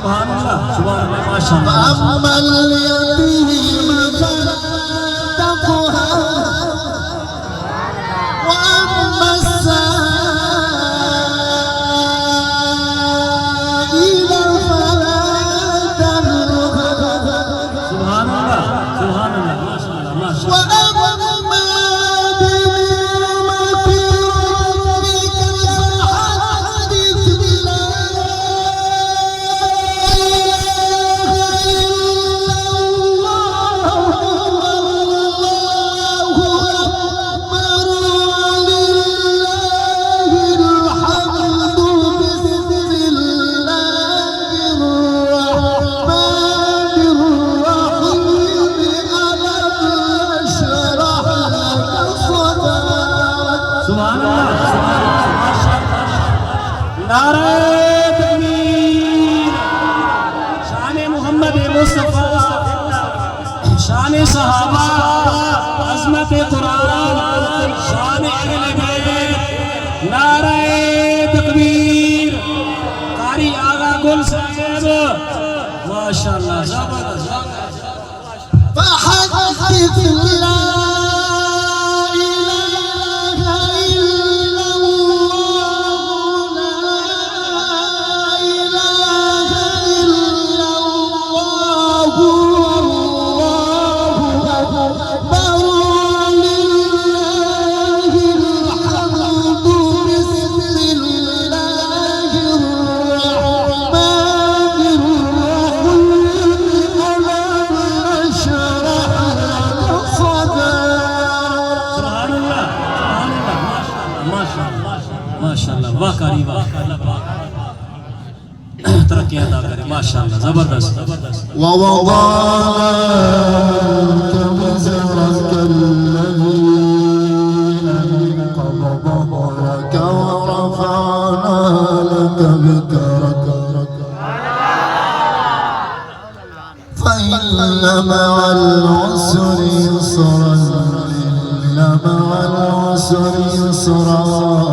سبحان الله ما شاء الله فأما اليتيم تقهر وأما السائل فلا تنهر سبحان الله ما شاء الله ما شاء الله नारे तकबीर शान मोहम्मद मुस्तफा शान सहाबा अज़मत कुरान शान अहले बैत नारे तकबीर कारी आगा गुल साहब माशाअल्लाह जबरदस्त माशाअल्लाह वाह कारी वाह तरक्की अदा करे माशाअल्लाह जबरदस्त ووضعنا عنك وزرك الذي أنقض ظهرك ورفعنا لك ذكرك فإن مع العسر يسرا إن مع العسر يسرا